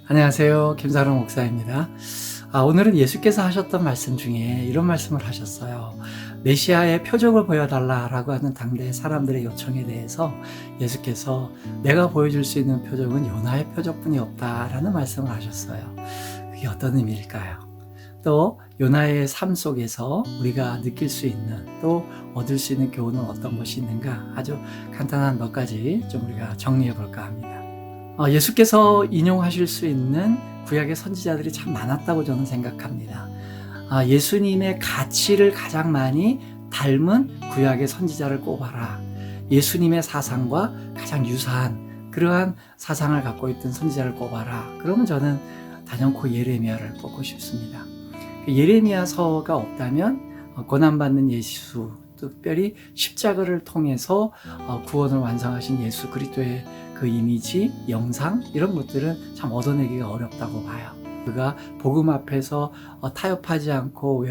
안녕하세요. 김사롱 목사입니다. 오늘은 예수께서 하셨던 말씀 중에 이런 말씀을 하셨어요. 메시아의 표적을 보여달라라고 하는 당대 사람들의 요청에 대해서 예수께서 내가 보여줄 수 있는 표적은 요나의 표적뿐이 없다라는 말씀을 하셨어요. 그게 어떤 의미일까요? 또 요나의 삶 속에서 우리가 느낄 수 있는 또 얻을 수 있는 교훈은 어떤 것이 있는가, 아주 간단한 몇 가지 좀 우리가 정리해 볼까 합니다. 예수께서 인용하실 수 있는 구약의 선지자들이 참 많았다고 저는 생각합니다. 예수님의 가치를 가장 많이 닮은 구약의 선지자를 꼽아라. 예수님의 사상과 가장 유사한 그러한 사상을 갖고 있던 선지자를 꼽아라. 그러면 저는 단연코 예레미야를 뽑고 싶습니다. 예레미야서가 없다면 고난받는 예수, 특별히 십자가를 통해서 구원을 완성하신 예수 그리스도의 그 이미지, 영상 이런 것들은 참 얻어내기가 어렵다고 봐요. 그가 복음 앞에서 타협하지 않고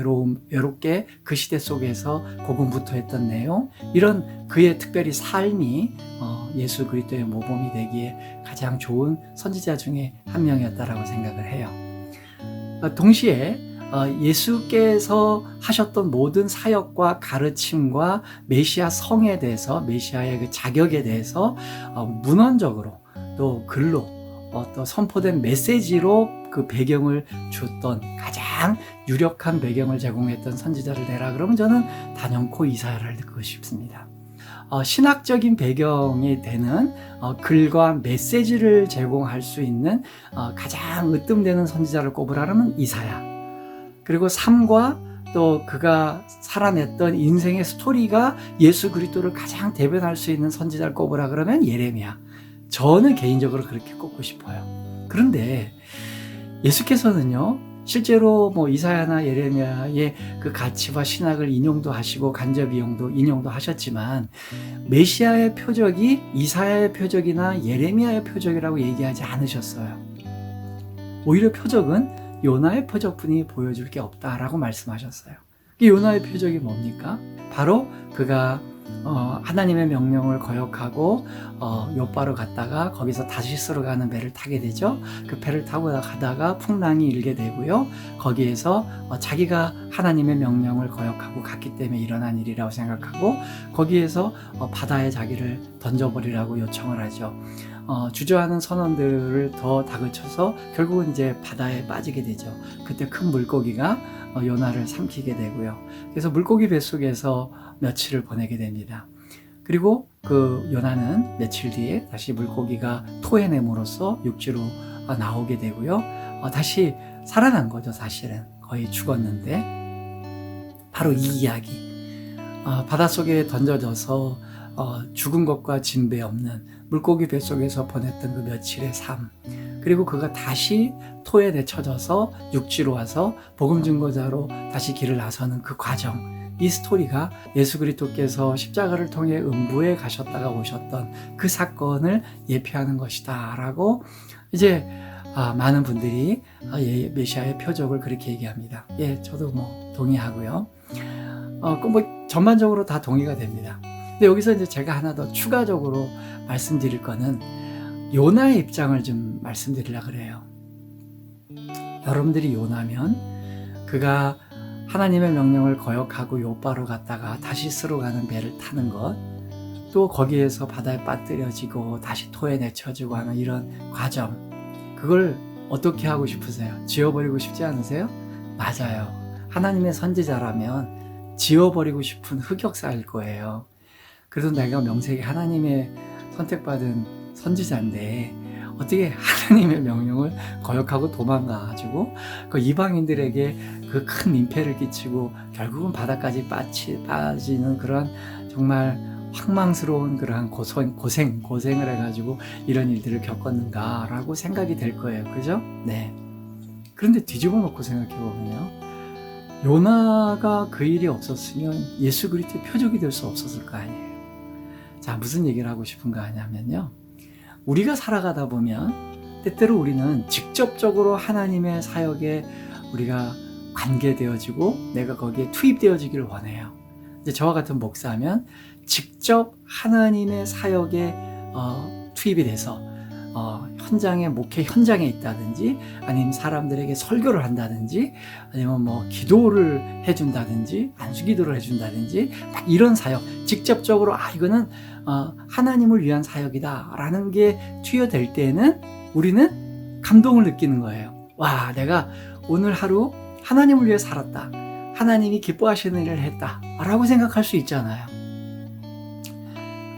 외롭게 그 시대 속에서 고군분투했던 내용, 이런 그의 특별히 삶이 예수 그리스도의 모범이 되기에 가장 좋은 선지자 중에 한 명이었다라고 생각을 해요. 동시에 예수께서 하셨던 모든 사역과 가르침과 메시아 성에 대해서, 메시아의 그 자격에 대해서 문헌적으로 또 글로 또 선포된 메시지로 그 배경을 줬던, 가장 유력한 배경을 제공했던 선지자를 내라 그러면 저는 단연코 이사야를 듣고 싶습니다. 신학적인 배경이 되는 글과 메시지를 제공할 수 있는 가장 으뜸되는 선지자를 꼽으라면 이사야. 그리고 삶과 또 그가 살아냈던 인생의 스토리가 예수 그리스도를 가장 대변할 수 있는 선지자를 꼽으라 그러면 예레미야. 저는 개인적으로 그렇게 꼽고 싶어요. 그런데 예수께서는요, 실제로 이사야나 예레미야의 그 가치와 신학을 인용도 하시고 간접 인용도 하셨지만 메시아의 표적이 이사야의 표적이나 예레미야의 표적이라고 얘기하지 않으셨어요. 오히려 표적은 요나의 표적뿐이 보여줄 게 없다라고 말씀하셨어요. 요나의 표적이 뭡니까? 바로 그가 하나님의 명령을 거역하고 욥바로 갔다가 거기서 다시스로 가는 배를 타게 되죠. 그 배를 타고 가다가 풍랑이 일게 되고요. 거기에서 자기가 하나님의 명령을 거역하고 갔기 때문에 일어난 일이라고 생각하고 거기에서 바다에 자기를 던져버리라고 요청을 하죠. 주저하는 선원들을 더 다그쳐서 결국은 이제 바다에 빠지게 되죠. 그때 큰 물고기가 요나를 삼키게 되고요. 그래서 물고기 뱃속에서 며칠을 보내게 됩니다. 그리고 그 요나는 며칠 뒤에 다시 물고기가 토해냄으로써 육지로 나오게 되고요. 다시 살아난 거죠. 사실은 거의 죽었는데 바로 이 이야기, 바닷속에 던져져서 죽은 것과 진배 없는 물고기 뱃속에서 보냈던 그 며칠의 삶, 그리고 그가 다시 토에 내쳐져서 육지로 와서 복음 증거자로 다시 길을 나서는 그 과정, 이 스토리가 예수 그리스도께서 십자가를 통해 음부에 가셨다가 오셨던 그 사건을 예표하는 것이다 라고 이제 많은 분들이 메시아의 표적을 그렇게 얘기합니다. 저도 동의하고요. 전반적으로 다 동의가 됩니다. 근데 여기서 이제 제가 하나 더 추가적으로 말씀드릴 거는 요나의 입장을 좀 말씀드리려고 그래요. 여러분들이 요나면 그가 하나님의 명령을 거역하고 욥바로 갔다가 다시스로 가는 배를 타는 것, 또 거기에서 바다에 빠뜨려지고 다시 토에 내쳐지고 하는 이런 과정, 그걸 어떻게 하고 싶으세요? 지워버리고 싶지 않으세요? 맞아요. 하나님의 선지자라면 지워버리고 싶은 흑역사일 거예요. 그래도 내가 명색이 하나님의 선택받은 선지자인데 어떻게 하나님의 명령을 거역하고 도망가가지고 그 이방인들에게 그 큰 민폐를 끼치고 결국은 바다까지 빠지는 그런 정말 황망스러운 그러한 고생을 해가지고 이런 일들을 겪었는가라고 생각이 될 거예요. 그죠? 네. 그런데 뒤집어 놓고 생각해 보면요, 요나가 그 일이 없었으면 예수 그리스도의 표적이 될 수 없었을 거 아니에요. 자, 무슨 얘기를 하고 싶은가 하냐면요, 우리가 살아가다 보면 때때로 우리는 직접적으로 하나님의 사역에 우리가 관계되어지고 내가 거기에 투입되어지기를 원해요. 이제 저와 같은 목사면 직접 하나님의 사역에 투입이 돼서 현장에, 목회 현장에 있다든지, 아니면 사람들에게 설교를 한다든지, 아니면 뭐 기도를 해준다든지, 안수기도를 해준다든지, 막 이런 사역, 직접적으로 이거는 하나님을 위한 사역이다 라는 게 투여될 때에는 우리는 감동을 느끼는 거예요. 와, 내가 오늘 하루 하나님을 위해 살았다, 하나님이 기뻐하시는 일을 했다 라고 생각할 수 있잖아요.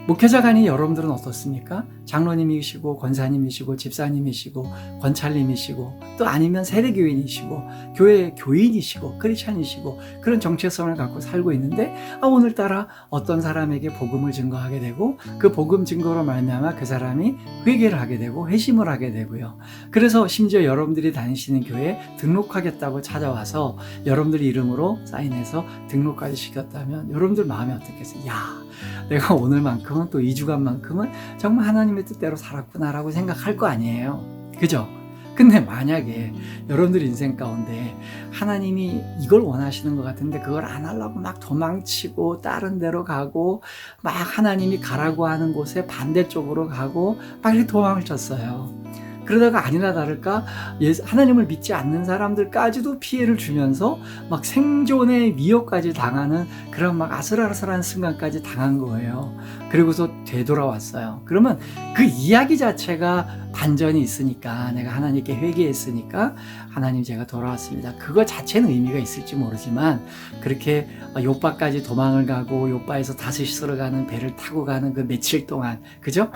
목회자가 아닌 여러분들은 어떻습니까? 장로님이시고 권사님이시고 집사님이시고 권찰님이시고 또 아니면 세례교인이시고 교회 교인이시고 크리스찬이시고 그런 정체성을 갖고 살고 있는데 오늘따라 어떤 사람에게 복음을 증거하게 되고 그 복음 증거로 말미암아 그 사람이 회개를 하게 되고 회심을 하게 되고요. 그래서 심지어 여러분들이 다니시는 교회에 등록하겠다고 찾아와서 여러분들 이름으로 사인해서 등록까지 시켰다면 여러분들 마음이 어떻겠어요? 야, 내가 오늘만큼은 또 2주간만큼은 정말 하나님의 뜻대로 살았구나라고 생각할 거 아니에요. 그죠? 근데 만약에 여러분들 인생 가운데 하나님이 이걸 원하시는 것 같은데 그걸 안 하려고 막 도망치고 다른 데로 가고 막 하나님이 가라고 하는 곳에 반대쪽으로 가고 막 이렇게 도망을 쳤어요. 그러다가 아니나 다를까 하나님을 믿지 않는 사람들까지도 피해를 주면서 막 생존의 위협까지 당하는 그런 막 아슬아슬한 순간까지 당한 거예요. 그리고서 되돌아왔어요. 그러면 그 이야기 자체가 반전이 있으니까, 내가 하나님께 회개했으니까 하나님 제가 돌아왔습니다, 그거 자체는 의미가 있을지 모르지만, 그렇게 요바까지 도망을 가고 요바에서 다시스로 가는 배를 타고 가는 그 며칠 동안, 그죠?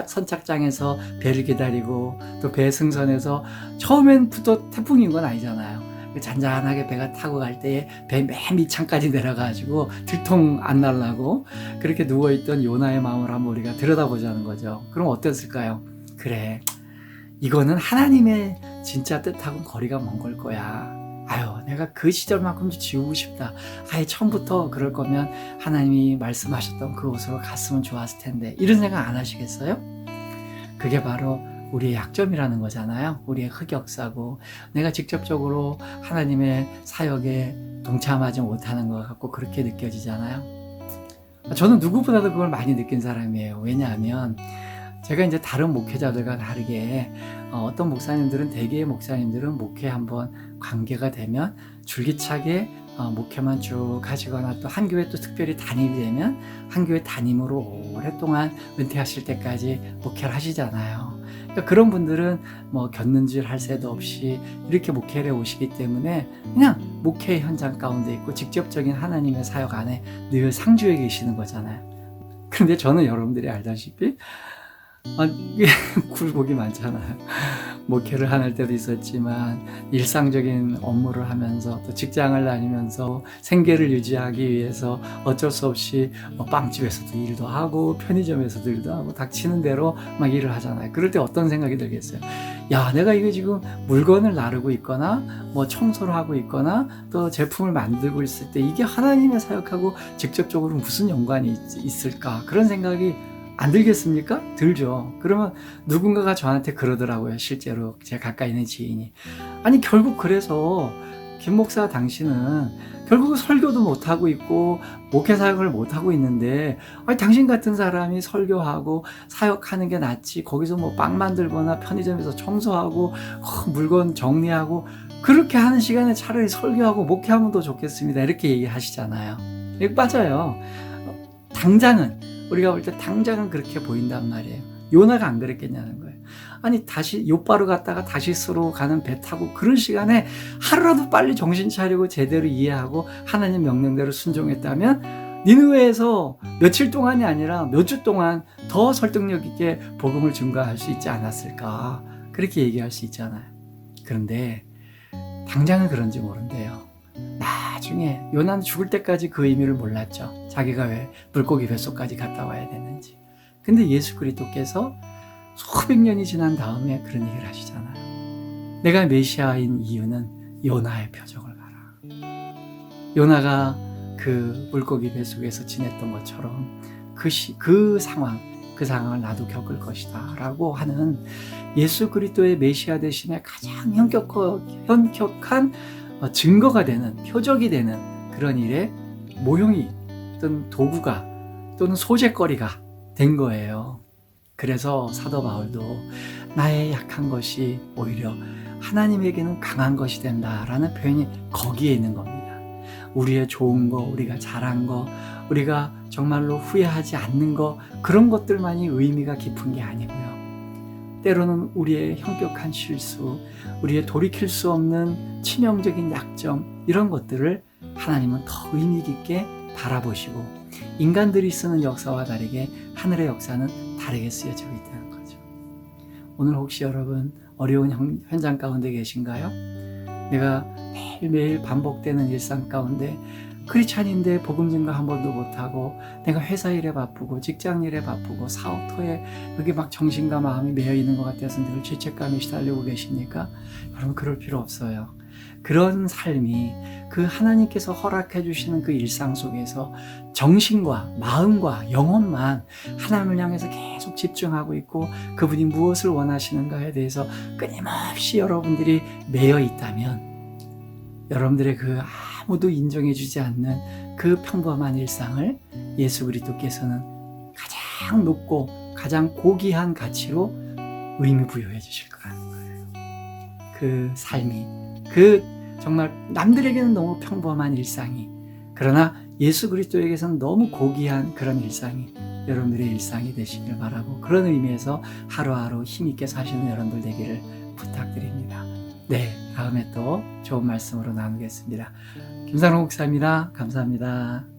선착장에서 배를 기다리고 또 배 승선해서 처음엔부터 태풍인 건 아니잖아요. 잔잔하게 배가 타고 갈 때에 배 맨 밑창까지 내려가지고 들통 안 날라고 그렇게 누워있던 요나의 마음을 한번 우리가 들여다보자는 거죠. 그럼 어땠을까요? 그래, 이거는 하나님의 진짜 뜻하고는 거리가 먼 걸 거야. 내가 그 시절만큼 지우고 싶다. 처음부터 그럴 거면 하나님이 말씀하셨던 그곳으로 갔으면 좋았을 텐데, 이런 생각 안 하시겠어요? 그게 바로 우리의 약점이라는 거잖아요. 우리의 흑역사고, 내가 직접적으로 하나님의 사역에 동참하지 못하는 것 같고 그렇게 느껴지잖아요. 저는 누구보다도 그걸 많이 느낀 사람이에요. 왜냐하면 제가 이제 다른 목회자들과 다르게 어떤 목사님들은, 대개의 목사님들은 목회 한번 관계가 되면 줄기차게 목회만 쭉 하시거나 또 한 교회 또 특별히 담임이 되면 한 교회 담임으로 오랫동안 은퇴하실 때까지 목회를 하시잖아요. 그러니까 그런 분들은 뭐 곁눈질 할 새도 없이 이렇게 목회를 오시기 때문에 그냥 목회 현장 가운데 있고 직접적인 하나님의 사역 안에 늘 상주해 계시는 거잖아요. 그런데 저는 여러분들이 알다시피 굴곡이 많잖아요. 목회를 할 때도 있었지만 일상적인 업무를 하면서 또 직장을 다니면서 생계를 유지하기 위해서 어쩔 수 없이 빵집에서도 일도 하고 편의점에서도 일도 하고 닥치는 대로 막 일을 하잖아요. 그럴 때 어떤 생각이 들겠어요? 야, 내가 이거 지금 물건을 나르고 있거나 뭐 청소를 하고 있거나 또 제품을 만들고 있을 때 이게 하나님의 사역하고 직접적으로 무슨 연관이 있을까? 그런 생각이 안 들겠습니까? 들죠. 그러면 누군가가 저한테 그러더라고요. 실제로 제 가까이 있는 지인이. 결국 그래서 김 목사, 당신은 결국 설교도 못하고 있고 목회 사역을 못하고 있는데 당신 같은 사람이 설교하고 사역하는 게 낫지, 거기서 뭐 빵 만들거나 편의점에서 청소하고 물건 정리하고 그렇게 하는 시간에 차라리 설교하고 목회하면 더 좋겠습니다, 이렇게 얘기하시잖아요. 이거 맞아요. 당장은, 우리가 볼 때 당장은 그렇게 보인단 말이에요. 요나가 안 그랬겠냐는 거예요. 다시 요바로 갔다가 다시스로 가는 배 타고 그런 시간에 하루라도 빨리 정신 차리고 제대로 이해하고 하나님 명령대로 순종했다면 니느웨에서 며칠 동안이 아니라 몇 주 동안 더 설득력 있게 복음을 증거할 수 있지 않았을까, 그렇게 얘기할 수 있잖아요. 그런데 당장은 그런지 모른대요. 나중에 요나는 죽을 때까지 그 의미를 몰랐죠. 자기가 왜 물고기 뱃속까지 갔다 와야 되는지. 근데 예수 그리스도께서 수백 년이 지난 다음에 그런 얘기를 하시잖아요. 내가 메시아인 이유는 요나의 표적을 봐라. 요나가 그 물고기 뱃속에서 지냈던 것처럼 그 상황을 나도 겪을 것이다 라고 하는 예수 그리스도의 메시아 되심의 가장 현격한 증거가 되는, 표적이 되는 그런 일에 모형이 또는 도구가 또는 소재거리가 된 거예요. 그래서 사도 바울도 나의 약한 것이 오히려 하나님에게는 강한 것이 된다라는 표현이 거기에 있는 겁니다. 우리의 좋은 거, 우리가 잘한 거, 우리가 정말로 후회하지 않는 거, 그런 것들만이 의미가 깊은 게 아니고요. 때로는 우리의 현격한 실수, 우리의 돌이킬 수 없는 치명적인 약점, 이런 것들을 하나님은 더 의미 깊게 바라보시고 인간들이 쓰는 역사와 다르게 하늘의 역사는 다르게 쓰여지고 있다는 거죠. 오늘 혹시 여러분 어려운 현장 가운데 계신가요? 내가 매일매일 반복되는 일상 가운데 크리스찬인데 복음 증거 한 번도 못하고 내가 회사 일에 바쁘고 직장 일에 바쁘고 사업터에 여기 막 정신과 마음이 매여 있는 것 같아서 늘 죄책감에 시달리고 계십니까? 여러분 그럴 필요 없어요. 그런 삶이 그 하나님께서 허락해 주시는 그 일상 속에서 정신과 마음과 영혼만 하나님을 향해서 계속 집중하고 있고 그분이 무엇을 원하시는가에 대해서 끊임없이 여러분들이 매여 있다면 여러분들의 그 아무도 인정해 주지 않는 그 평범한 일상을 예수 그리스도께서는 가장 높고 가장 고귀한 가치로 의미 부여해 주실 거라는 거예요. 그 삶이 정말 남들에게는 너무 평범한 일상이 그러나 예수 그리스도에게서는 너무 고귀한 그런 일상이 여러분들의 일상이 되시길 바라고 그런 의미에서 하루하루 힘있게 사시는 여러분들 되기를 부탁드립니다. 네, 다음에 또 좋은 말씀으로 나누겠습니다. 김상록 목사입니다. 감사합니다.